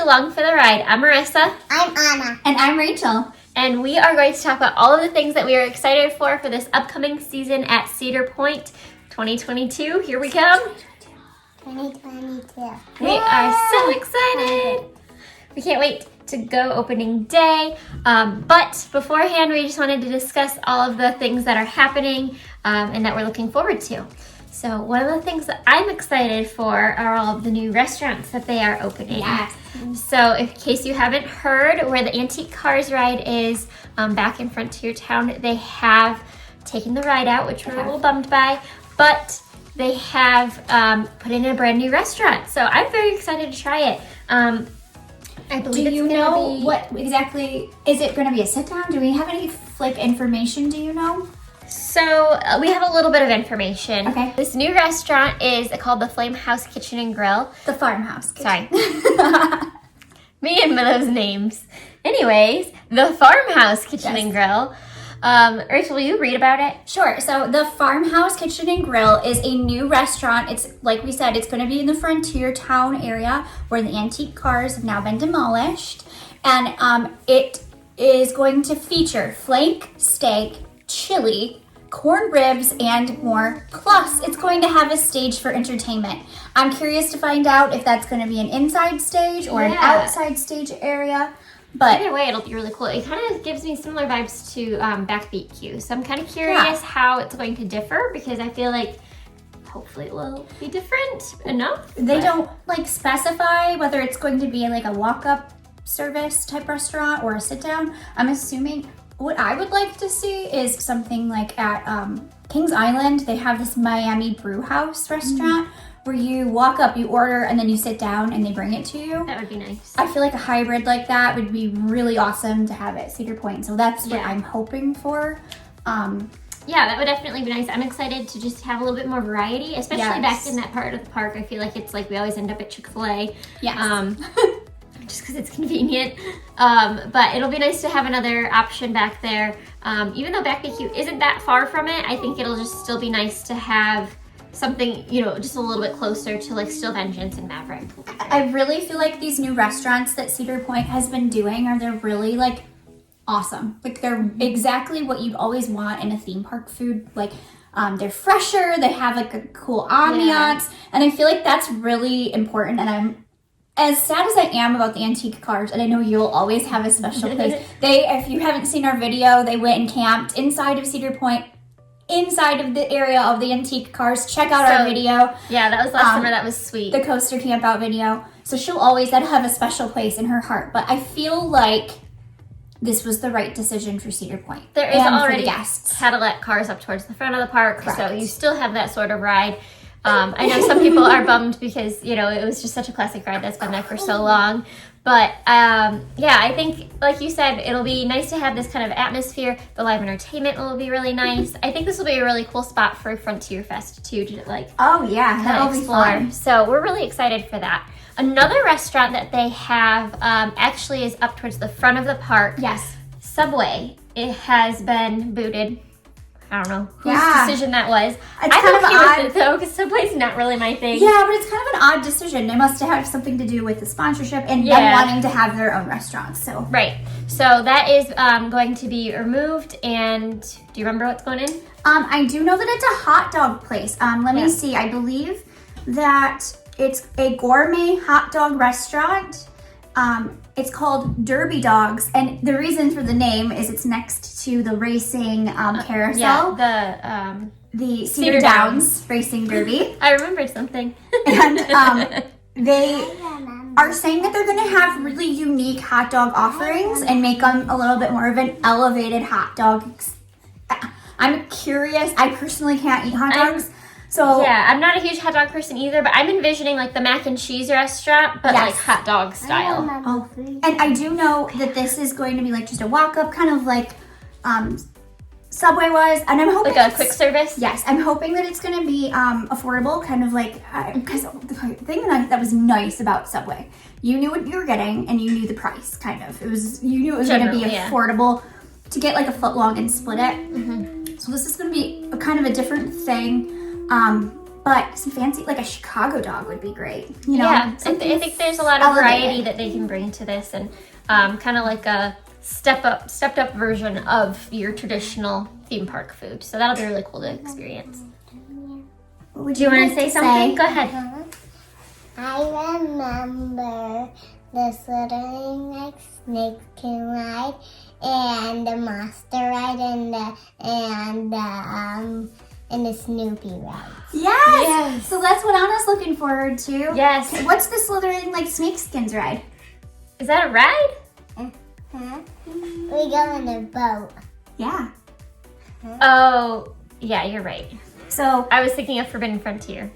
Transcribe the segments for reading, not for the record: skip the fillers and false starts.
along for the ride. I'm Marissa. I'm Anna. And I'm Rachel. And we are going to talk about all of the things that we are excited for this upcoming season at Cedar Point 2022. Here we come. 2022. We are so excited. We can't wait to go opening day. But beforehand, we just wanted to discuss all of the things that are happening and that we're looking forward to. So one of the things that I'm excited for are all of the new restaurants that they are opening. Yes. So in case you haven't heard, where the Antique Cars ride is back in Frontier Town, they have taken the ride out, which we're a little bummed by, but they have put in a brand new restaurant. So I'm very excited to try it. I believe Do you know what exactly, is it going to be a sit down? Do we have any information, do you know? So we have a little bit of information. Okay. This new restaurant is called the Farmhouse Kitchen and Grill. The Farmhouse Kitchen. Sorry. Me and those names. Anyways, the Farmhouse Kitchen and Grill. Rachel, will you read about it? Sure. So the Farmhouse Kitchen and Grill is a new restaurant. It's, like we said, it's going to be in the Frontier Town area where the antique cars have now been demolished. And it is going to feature flank steak, chili, corn ribs, and more. Plus, it's going to have a stage for entertainment. I'm curious to find out if that's going to be an inside stage or an outside stage area. But either way, it'll be really cool. It kind of gives me similar vibes to Backbeat Q. So I'm kind of curious how it's going to differ because I feel like hopefully it will be different enough. They don't specify whether it's going to be a walk-up service type restaurant or a sit-down. I'm assuming what I would like to see is something like at Kings Island. They have this Miami Brew House restaurant where you walk up, you order, and then you sit down and they bring it to you. That would be nice. I feel like a hybrid like that would be really awesome to have at Cedar Point. So that's what I'm hoping for. Yeah, that would definitely be nice. I'm excited to just have a little bit more variety, especially back in that part of the park. I feel like it's we always end up at Chick-fil-A. Yes. Just because it's convenient. But it'll be nice to have another option back there. Even though Backbeat isn't that far from it, I think it'll just still be nice to have something, just a little bit closer to Steel Vengeance and Maverick. I really feel like these new restaurants that Cedar Point has been doing they're really awesome. They're exactly what you'd always want in a theme park food. They're fresher, they have a cool ambiance, and I feel like that's really important. And I'm as sad as I am about the antique cars, and I know you'll always have a special place. If you haven't seen our video, they went and camped inside of Cedar Point, inside of the area of the antique cars. Check out our video. Yeah, that was last summer. That was sweet. The coaster camp out video. So she'll always have a special place in her heart. But I feel like this was the right decision for Cedar Point. There is already guests. Cadillac cars up towards the front of the park, so you still have that sort of ride. I know some people are bummed because, it was just such a classic ride that's been there for so long. But, I think, like you said, it'll be nice to have this kind of atmosphere. The live entertainment will be really nice. I think this will be a really cool spot for Frontier Fest, too, to, that'll be fun. So we're really excited for that. Another restaurant that they have actually is up towards the front of the park. Yes. Subway. It has been booted. I don't know whose decision that was. It's kind of odd, with it though, because Subway's not really my thing. Yeah, but it's kind of an odd decision. They must have something to do with the sponsorship and them wanting to have their own restaurants. So right. So that is going to be removed. And do you remember what's going in? I do know that it's a hot dog place. Let me see. I believe that it's a gourmet hot dog restaurant. It's called Derby Dogs, and the reason for the name is it's next to the racing carousel. The Cedar Downs Racing Derby. I remembered something. And they are saying that they're going to have really unique hot dog offerings and make them a little bit more of an elevated hot dog. I'm curious. I personally can't eat hot dogs. So yeah, I'm not a huge hot dog person either, but I'm envisioning the mac and cheese restaurant, but hot dog style. And I do know that this is going to be just a walk-up, kind of Subway was, and I'm hoping a quick service. Yes, I'm hoping that it's going to be affordable, kind of because the thing that was nice about Subway, you knew what you were getting and you knew the price. Kind of, you knew it was going to be affordable to get a foot long and split it. So this is going to be kind of a different thing. But but some fancy, like a Chicago dog would be great. You know, yeah, I think there's a lot of variety that they can bring to this, and kind of like a stepped up version of your traditional theme park food. So that'll be really cool to experience. Would Do you want to say something? Go ahead. I remember the slithering like snake can ride, and the monster ride, and the Snoopy ride. Yes! So that's what Anna's looking forward to. Yes. What's the slithering like snakeskins ride? Is that a ride? Huh? We go in a boat. Yeah. Oh, yeah, you're right. So I was thinking of Forbidden Frontier.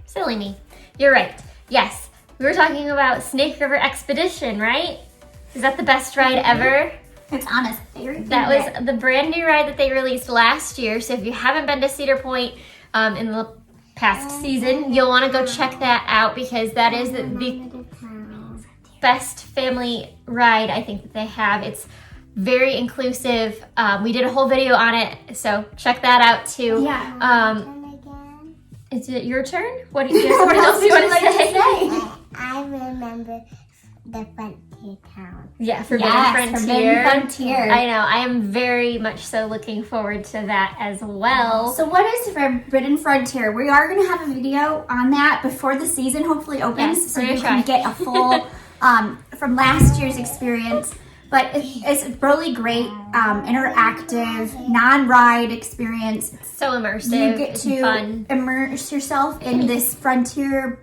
Silly me. You're right. Yes, we were talking about Snake River Expedition, right? Is that the best ride ever? it's Anna's favorite. That was the brand new ride that they released last year. So if you haven't been to Cedar Point in the past season, you'll want to go check that out, because that is the best family ride I think that they have. It's very inclusive. We did a whole video on it, so check that out too. Yeah. Is it your turn? What do you what else do you want to say? I remember the Frontier Town. Yeah, Forbidden Frontier. Forbidden Frontier. I know. I am very much so looking forward to that as well. So what is Forbidden Frontier? We are going to have a video on that before the season hopefully opens, Yes, so we're you gonna can get a full from last year's experience. But it's really great, interactive, non-ride experience. So immersive. You get it's to fun immerse yourself in this frontier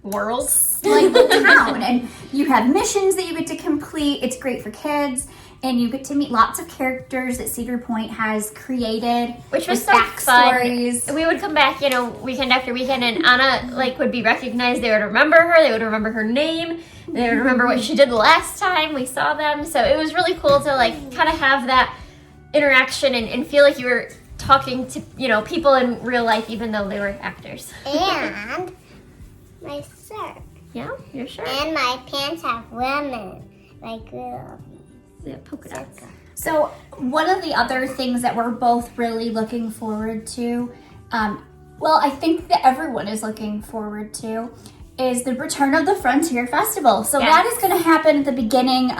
world. like town, and you have missions that you get to complete. It's great for kids, and you get to meet lots of characters that Cedar Point has created, Which was with so backstories. fun. We would come back, weekend after weekend, and Anna would be recognized. They would remember her. They would remember her name. They would remember what she did the last time we saw them. So it was really cool to kind of have that interaction and feel like you were talking to people in real life, even though they were actors. And my shirt. Yeah, your shirt. And my pants have women. Like little Yeah, polka dots. So one of the other things that we're both really looking forward to, I think that everyone is looking forward to, is the return of the Frontier Festival. So Yes. that is going to happen at the beginning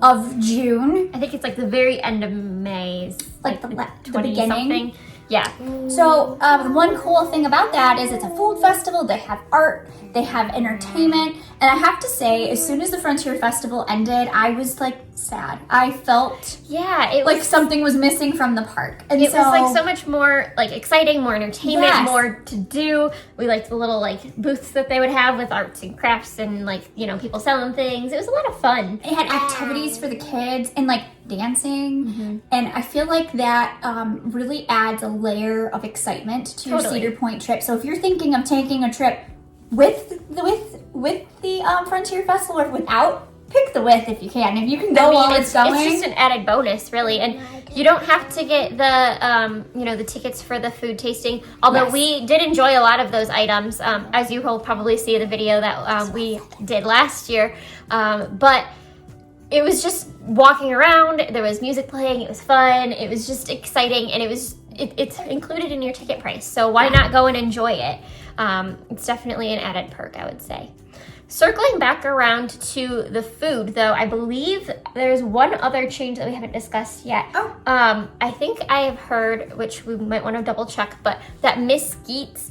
of June. I think it's the very end of May, Like the 20 beginning. something. Yeah. So one cool thing about that is it's a food festival. They have art, they have entertainment, and I have to say, as soon as the Frontier Festival ended, I was sad. I felt Yeah, it like was something was missing from the park. And It was so much more exciting, more entertainment, Yes. more to do. We liked the little booths that they would have with arts and crafts and people selling things. It was a lot of fun. It had activities for the kids and dancing, Mm-hmm. and I feel like that really adds a layer of excitement to your Totally. Cedar Point trip. So if you're thinking of taking a trip with the Frontier Festival or without, pick the with if you can. If you can go while it's going. It's just an added bonus, really, and you don't have to get the tickets for the food tasting. Although Yes. we did enjoy a lot of those items, as you will probably see in the video that we did last year, but. It was just walking around. There was music playing. It was fun. It was just exciting, and it's included in your ticket price. So why not go and enjoy it? It's definitely an added perk, I would say. Circling back around to the food, though, I believe there's one other change that we haven't discussed yet. Oh. I think I have heard, which we might want to double check, but that Miss Keat's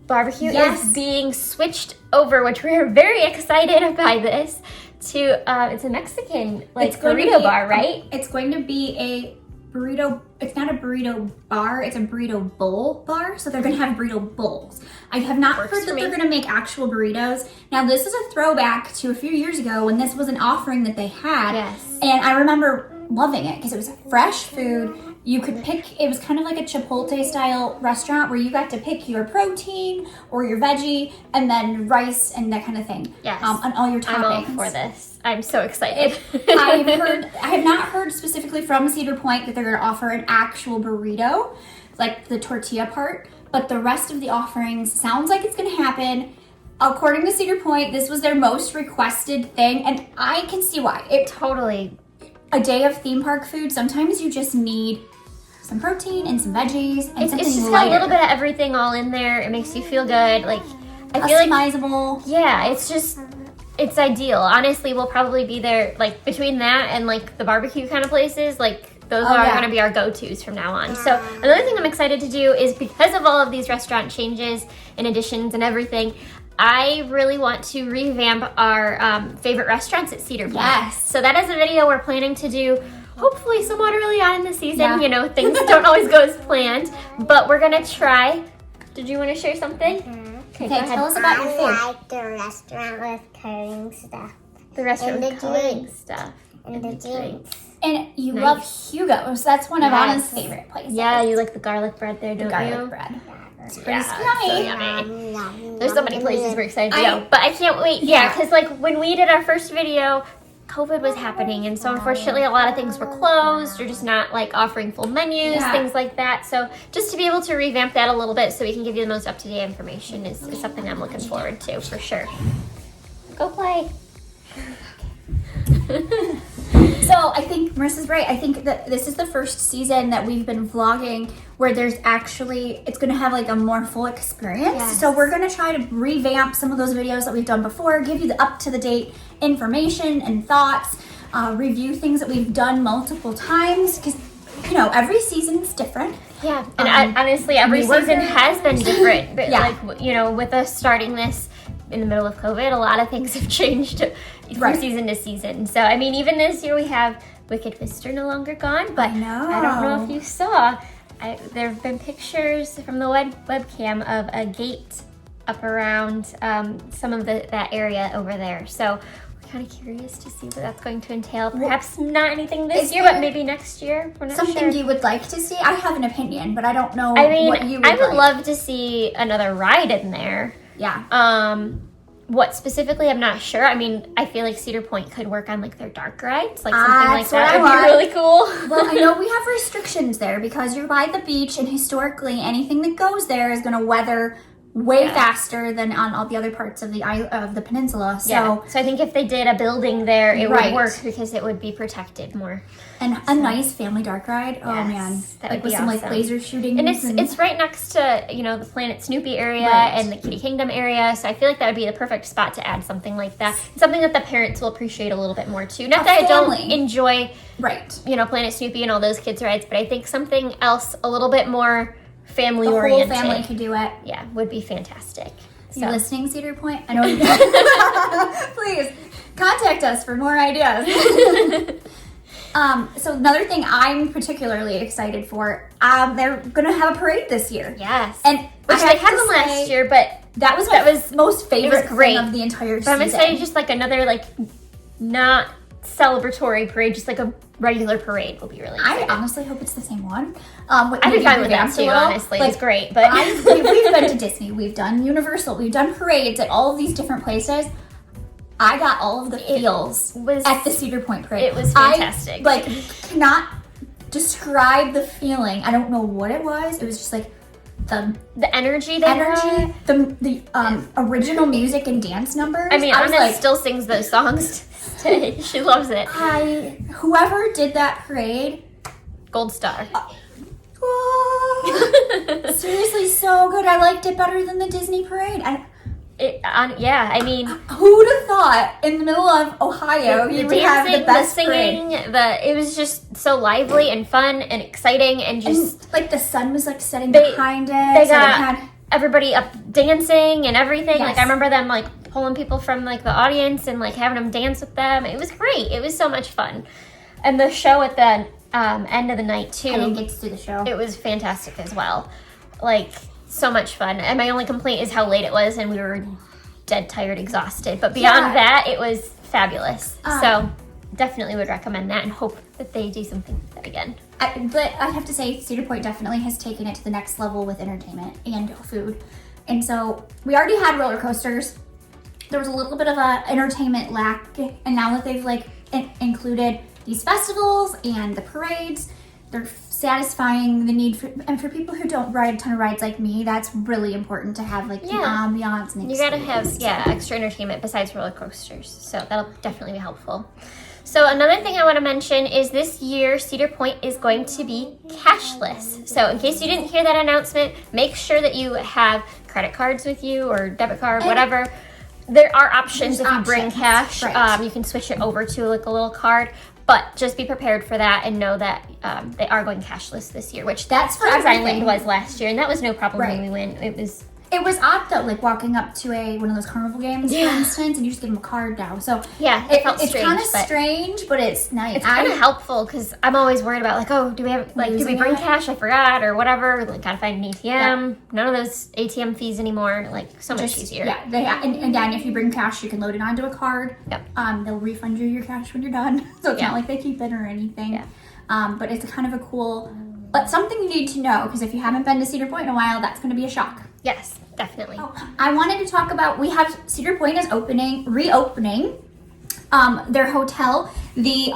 barbecue Yes. is being switched over, which we are very excited by this. It's a Mexican Going to burrito be- bar, right? It's going to be a burrito. It's not a burrito bar. It's a burrito bowl bar. So they're going to have burrito bowls. I have not Works heard for that me. they're going to make actual burritos. Now this is a throwback to a few years ago when this was an offering that they had. Yes. And I remember loving it because it was fresh food. You could pick, it was kind of like a Chipotle style restaurant where you got to pick your protein or your veggie and then rice and that kind of thing. Yes. And all your I'm all toppings. for this. I'm so excited. I have not heard specifically from Cedar Point that they're going to offer an actual burrito, like the tortilla part, but the rest of the offerings sounds like it's going to happen. According to Cedar Point, this was their most requested thing, and I can see why. Totally. A day of theme park food, sometimes you just need some protein and some veggies and It's something just got lighter. a little bit of everything all in there. It makes you feel good. Like, I feel like, customizable. yeah, it's ideal. Honestly, we'll probably be there, like, between that and, like, the barbecue kind of places, like, those are yeah. going to be our go-tos from now on. So another thing I'm excited to do is, because of all of these restaurant changes and additions and everything, I really want to revamp our favorite restaurants at Cedar Point. Yes. So that is a video we're planning to do hopefully somewhat early on in the season. Yeah. You know, things don't always go as planned, but we're going to try. Did you want to share something? Okay, tell us about your food. I like the restaurant with curling stuff. The restaurant And with the coloring drinks. stuff. And the drinks. And you Nice. love Hugo's. That's one of Yes. Anna's favorite places. Yeah, you like the garlic bread there, the don't garlic you? bread. It's pretty yummy. There's so many places we're excited to I- go, but I can't wait. Yeah, Yeah. because like when we did our first video, COVID was happening, and so unfortunately a lot of things were closed or just not like offering full menus, Yeah. things like that. So just to be able to revamp that a little bit so we can give you the most up-to-date information is something I'm looking forward to for sure. Go play. So I think Marissa's right. I think that this is the first season that we've been vlogging where there's actually, it's going to have like a more full experience. Yes. So we're going to try to revamp some of those videos that we've done before, give you the up-to-the-date information and thoughts, review things that we've done multiple times because, you know, every season is different. Yeah, and honestly, every we were season very- has been different. But Yeah. like, you know, with us starting this in the middle of COVID, a lot of things have changed from Right. season to season. So, I mean, even this year we have Wicked Visitor no longer gone, but know. I don't know if you saw, there have been pictures from the webcam of a gate up around some of that area over there. So, we're kind of curious to see what that's going to entail. Perhaps not anything this Is year, but there maybe next year. We're not Something sure. you would like to see? I have an opinion, but I don't know I mean, what you would I would like. love to see another ride in there. Yeah. What specifically, I'm not sure. I mean, I feel like Cedar Point could work on like their dark rides, like something like That's what that I would be want. really cool. Well, I know we have restrictions there because you're by the beach, and historically, anything that goes there is going to weather way Yeah. faster than on all the other parts of the peninsula. So, Yeah. So I think if they did a building there, it Right. would work because it would be protected more. and a nice family dark ride. Oh Yes, man, that like would with be some like awesome. laser shooting. And it's right next to, you know, the Planet Snoopy area Right. and the Kitty Kingdom area. So I feel like that would be the perfect spot to add something like that. Something that the parents will appreciate a little bit more too. Not A that I don't family. enjoy, right. you know, Planet Snoopy and all those kids' rides, but I think something else a little bit more family The whole oriented. family could do it. Yeah, would be fantastic. You So listening, Cedar Point? I know you. Please contact us for more ideas. So another thing I'm particularly excited for, they're gonna have a parade this year. yes, And which I they have had to one last say, year, but That was most favorite great. thing of the entire I'm season. excited just like another like not celebratory parade, just like a regular parade will be really I exciting. honestly hope it's the same one. I'd be fine with that too, honestly. It's great, but we've been to Disney, we've done Universal, we've done parades at all of these different places. I got all of the feels was- at the Cedar Point parade. it was fantastic. I cannot describe the feeling. I don't know what it was. It was just like the energy they had. the original music and dance numbers. I mean, was Anna like, still sings those songs today. She loves it. whoever did that parade, Gold star. seriously, so good. I liked it better than the Disney parade. Yeah, I mean, Who'd have thought in the middle of Ohio the you would have dancing, the best the singing, parade? it was just so lively and fun and exciting and just And, like the sun was like setting They- behind it. they so got had everybody up dancing and everything. Like Yes. I remember them like pulling people from like the audience and like having them dance with them. It was great. It was so much fun. And the show at the end of the night too. I didn't get to see the show. It was fantastic as well. Like so much fun. And my only complaint is how late it was and we were dead tired, exhausted. But beyond Yeah. that, it was fabulous. So definitely would recommend that and hope that they do something like that again. But I have to say, Cedar Point definitely has taken it to the next level with entertainment and food. And so we already had roller coasters. There was a little bit of a entertainment lack, and now that they've like included these festivals and the parades, they're satisfying the need for, and for people who don't ride a ton of rides like me, that's really important to have like the Yeah. ambiance and the You gotta have, experience. extra entertainment besides roller coasters. So that'll definitely be helpful. So another thing I want to mention is this year Cedar Point is going to be cashless. So in case you didn't hear that announcement, make sure that you have credit cards with you or debit card, whatever. There are options if you bring cash. Right. You can switch it over to like a little card, but just be prepared for that and know that they are going cashless this year, which That's for Fox everything. Island was last year, and that was no problem Right. when we went. It was odd though, like walking up to one of those carnival games, for instance, and you just give them a card now. So Yeah, it felt it's strange, kind of but- strange, but it's nice. It's kind of helpful because I'm always worried about like, oh, do we bring cash? I forgot or whatever. Like, gotta find an ATM. Yeah. None of those ATM fees anymore. Like, so much easier. Yeah, and again, if you bring cash, you can load it onto a card. Yep. They'll refund you your cash when you're done, so it's Yeah. not like they keep it or anything. Yeah. But it's kind of a cool, but something you need to know because if you haven't been to Cedar Point in a while, that's going to be a shock. Yes, definitely. Oh, I wanted to talk about Cedar Point is reopening their hotel, the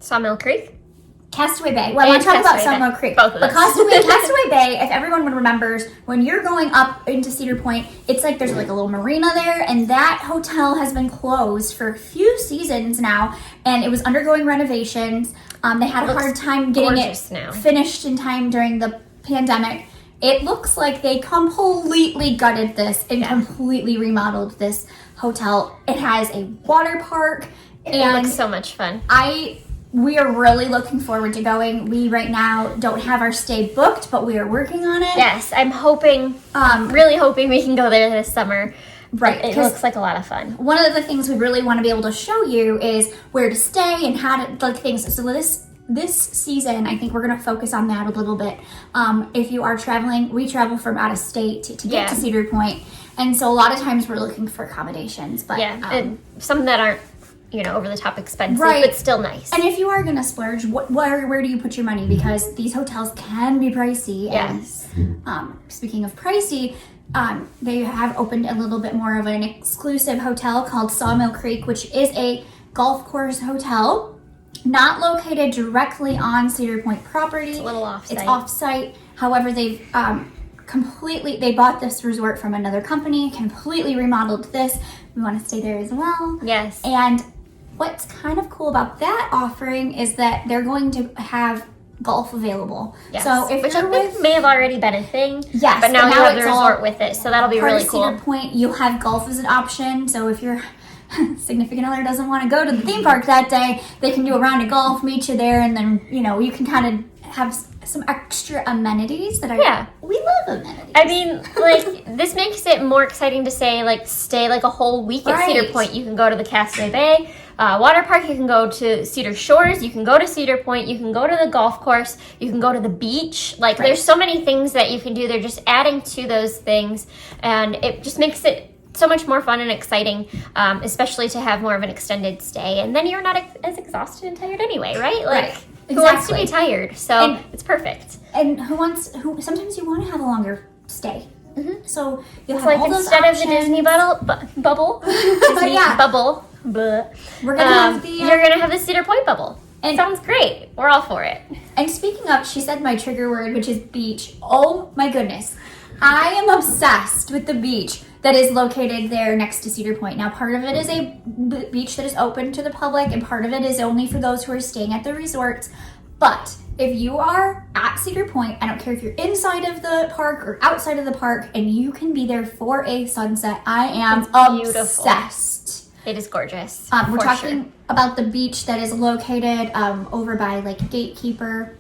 Sawmill Creek. Castaway Bay. Well, I want to talk about Sawmill Creek. Both of But those. Castaway Bay, if everyone remembers, when you're going up into Cedar Point, it's like there's like a little marina there, and that hotel has been closed for a few seasons now, and it was undergoing renovations. They had a hard time getting it now. finished in time during the pandemic. It looks like they completely gutted this and completely remodeled this hotel. It has a water park, It and looks so much fun. we are really looking forward to going. We right now don't have our stay booked, but we are working on it. Yes, I'm hoping, really hoping we can go there this summer. Right, It 'cause looks like a lot of fun. one of the things we really want to be able to show you is where to stay and how to like things. So this season, I think we're going to focus on that a little bit. If you are traveling, we travel from out of state to get to Cedar Point, and so a lot of times we're looking for accommodations. But and some that aren't, over the top expensive, Right. but still nice. And if you are going to splurge, where do you put your money? Because these hotels can be pricey. Yes. And, speaking of pricey, they have opened a little bit more of an exclusive hotel called Sawmill Creek, which is a golf course hotel. Not located directly on Cedar Point property. It's a little off-site. It's off-site. However, they've they bought this resort from another company, completely remodeled this. We want to stay there as well. Yes. And what's kind of cool about that offering is that they're going to have golf available. Yes. So if Which you're I think may have already been a thing. Yes, But now you have the it's all resort with it, so that'll be part really of cool. Cedar Point, you'll have golf as an option. So if your significant other doesn't want to go to the theme park that day, they can do a round of golf, meet you there, and then you can kind of have some extra amenities that are we love amenities. I mean, like, this makes it more exciting to say, like, stay like a whole week at Cedar Point. You can go to the Castaway Bay water park, you can go to Cedar Shores, you can go to Cedar Point, you can go to the golf course, you can go to the beach. Like, there's so many things that you can do. They're just adding to those things, and it just makes it so much more fun and exciting, especially to have more of an extended stay. And then you're not as exhausted and tired anyway, right? Like, who wants to be tired? So it's perfect. And sometimes you want to have a longer stay. Mm-hmm. So you'll have Like, all those instead options. of the Disney bubble, Disney bubble, we're gonna have the you're gonna have the Cedar Point bubble. And sounds great. We're all for it. And speaking of, she said my trigger word, which is beach. Oh my goodness. I am obsessed with the beach that is located there next to Cedar Point. Now, part of it is a beach that is open to the public, and part of it is only for those who are staying at the resorts. But if you are at Cedar Point, I don't care if you're inside of the park or outside of the park, and you can be there for a sunset, I am obsessed. It is gorgeous. We're talking about the beach that is located over by like Gatekeeper,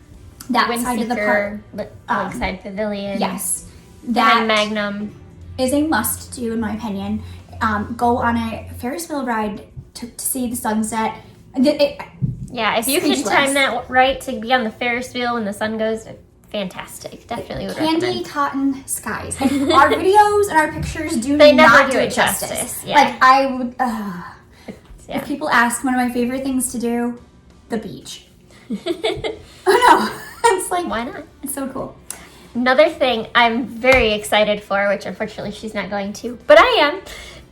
that side of the park. Lakeside Pavilion. Yes. That Magnum is a must-do, in my opinion. Go on a Ferris wheel ride to see the sunset. If you can time that right to be on the Ferris wheel when the sun goes, fantastic. Definitely would recommend. Candy cotton skies. And our videos and our pictures They not never do it justice. Yeah. Like, I would... If people ask, one of my favorite things to do, the beach. Oh no. It's like... Why not? It's so cool. Another thing I'm very excited for, which unfortunately she's not going to, but I am,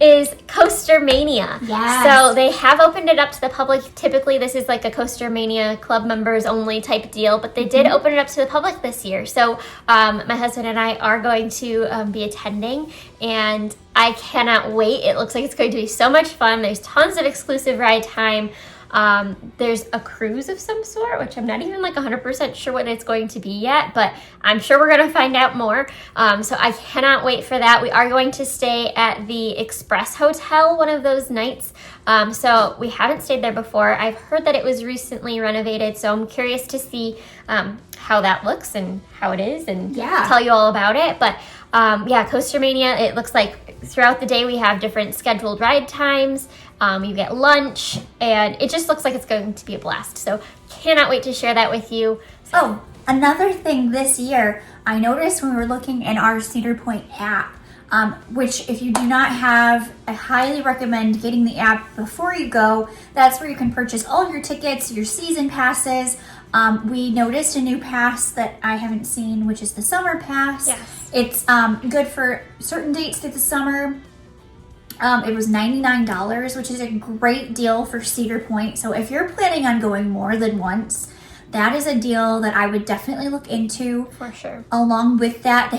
is Coaster Mania. Yes. So they have opened it up to the public. Typically this is like a Coaster Mania club members only type deal, but they did open it up to the public this year. So my husband and I are going to be attending, and I cannot wait. It looks like it's going to be so much fun. There's tons of exclusive ride time. There's a cruise of some sort, which I'm not even like 100% sure what it's going to be yet, but I'm sure we're going to find out more. So I cannot wait for that. We are going to stay at the Express Hotel one of those nights. So we haven't stayed there before. I've heard that it was recently renovated, so I'm curious to see how that looks and how it is, and tell you all about it. But Coaster Mania, it looks like throughout the day we have different scheduled ride times. You get lunch, and it just looks like it's going to be a blast. So cannot wait to share that with you. Oh, another thing this year, I noticed when we were looking in our Cedar Point app, which if you do not have, I highly recommend getting the app before you go. That's where you can purchase all of your tickets, your season passes. We noticed a new pass that I haven't seen, which is the summer pass. Yes. It's good for certain dates through the summer. It was $99, which is a great deal for Cedar Point. So if you're planning on going more than once, that is a deal that I would definitely look into. For sure. Along with that,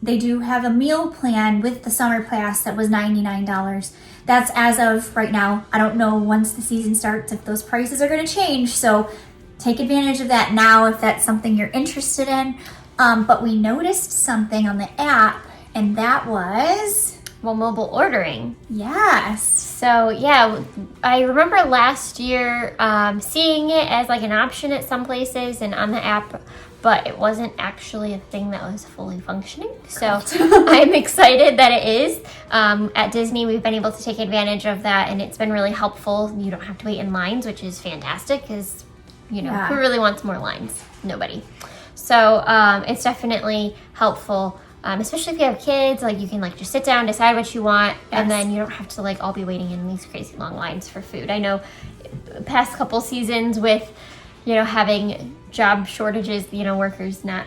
they do have a meal plan with the summer pass that was $99. That's as of right now. I don't know once the season starts if those prices are going to change. So take advantage of that now if that's something you're interested in. But we noticed something on the app, and that was... Well, mobile ordering. Yes. So yeah, I remember last year seeing it as like an option at some places and on the app, but it wasn't actually a thing that was fully functioning. So I'm excited that it is. At Disney, we've been able to take advantage of that, and it's been really helpful. You don't have to wait in lines, which is fantastic because, who really wants more lines? Nobody. So it's definitely helpful. Especially if you have kids, like you can like just sit down, decide what you want, and then you don't have to like all be waiting in these crazy long lines for food. I know past couple seasons with, having job shortages, workers not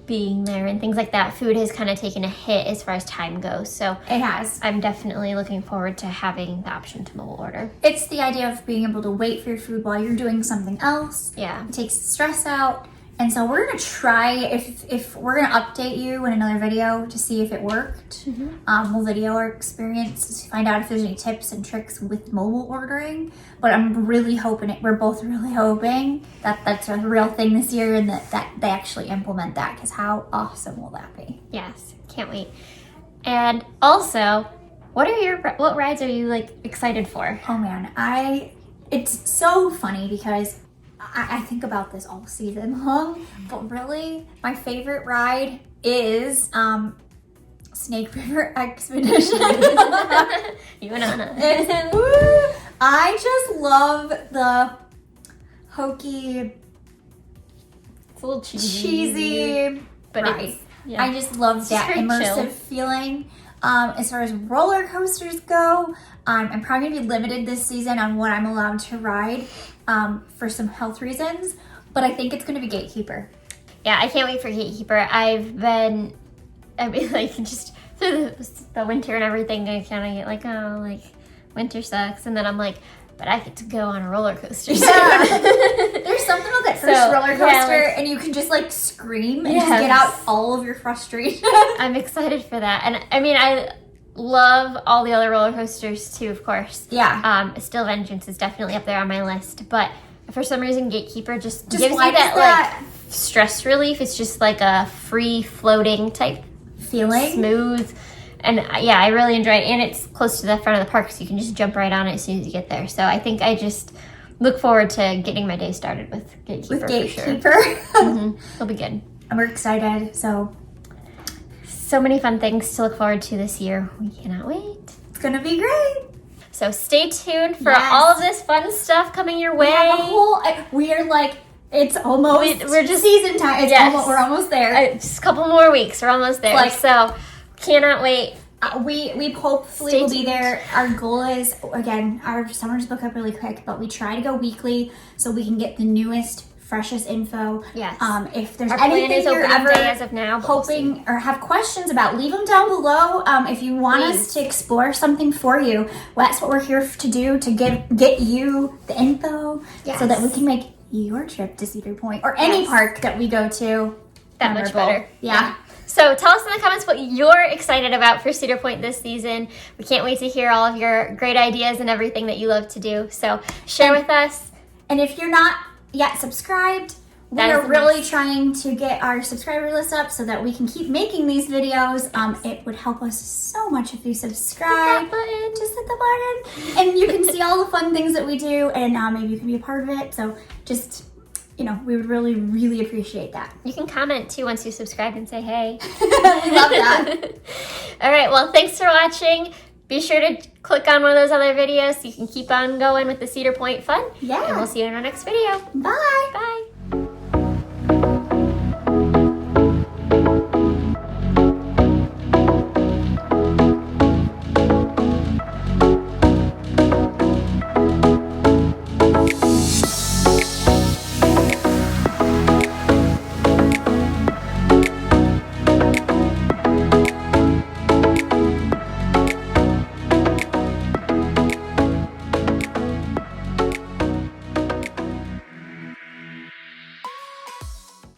being there and things like that, food has kind of taken a hit as far as time goes. So it has. I'm definitely looking forward to having the option to mobile order. It's the idea of being able to wait for your food while you're doing something else. Yeah. It takes the stress out. And so we're going to try, if we're going to update you in another video to see if it worked. We'll video our experience to find out if there's any tips and tricks with mobile ordering. But I'm really hoping we're both really hoping that that's a real thing this year and that they actually implement that, because how awesome will that be? Yes, can't wait. And also, what rides are you like excited for? Oh man, it's so funny because I think about this all season long, but really my favorite ride is Snake River Expedition. You and Anna. I just love the hokey, It's a little cheesy but ride. Yeah. I just love that immersive chill feeling. As far as roller coasters go, I'm probably going to be limited this season on what I'm allowed to ride for some health reasons, but I think it's going to be Gatekeeper. Yeah, I can't wait for Gatekeeper. I've been like just through the winter and everything, I kind of get like, oh, like winter sucks, and then I'm like, but I get to go on a roller coaster. Yeah. There's something about that first roller coaster, yeah, and you can just like scream and just get out all of your frustration. I'm excited for that, and I mean, I love all the other roller coasters too, of course. Yeah. Still Vengeance is definitely up there on my list, but for some reason Gatekeeper just gives you that like stress relief. It's just like a free floating type feeling, smooth, and yeah, I really enjoy it, and it's close to the front of the park, so you can just jump right on it as soon as you get there. So I think I just look forward to getting my day started with Gatekeeper. For sure. It'll be good. And we're excited. So many fun things to look forward to this year. We cannot wait. It's gonna be great. So stay tuned for all of this fun stuff coming your way. We are like, it's almost we're just season time. We're almost there. Just a couple more weeks. We're almost there. So cannot wait. We hopefully will be there. Our goal is, again, our summers book up really quick, but we try to go weekly so we can get the newest, freshest info. Yes. If there's Our anything plan is you're ever day as of now, hoping or have questions about, leave them down below. If you want us to explore something for you, that's what we're here to do, to get you the info so that we can make your trip to Cedar Point or any park that we go to that much better. Yeah. So tell us in the comments what you're excited about for Cedar Point this season. We can't wait to hear all of your great ideas and everything that you love to do. So share with us. And if you're not yet subscribed, we are really trying to get our subscriber list up so that we can keep making these videos. It would help us so much if you subscribe. Hit that button. Just hit the button. And you can see all the fun things that we do, and maybe you can be a part of it. So just, we would really, really appreciate that. You can comment too once you subscribe and say hey. We love that. All right, well, thanks for watching. Be sure to click on one of those other videos so you can keep on going with the Cedar Point fun. Yeah. And we'll see you in our next video. Bye. Bye.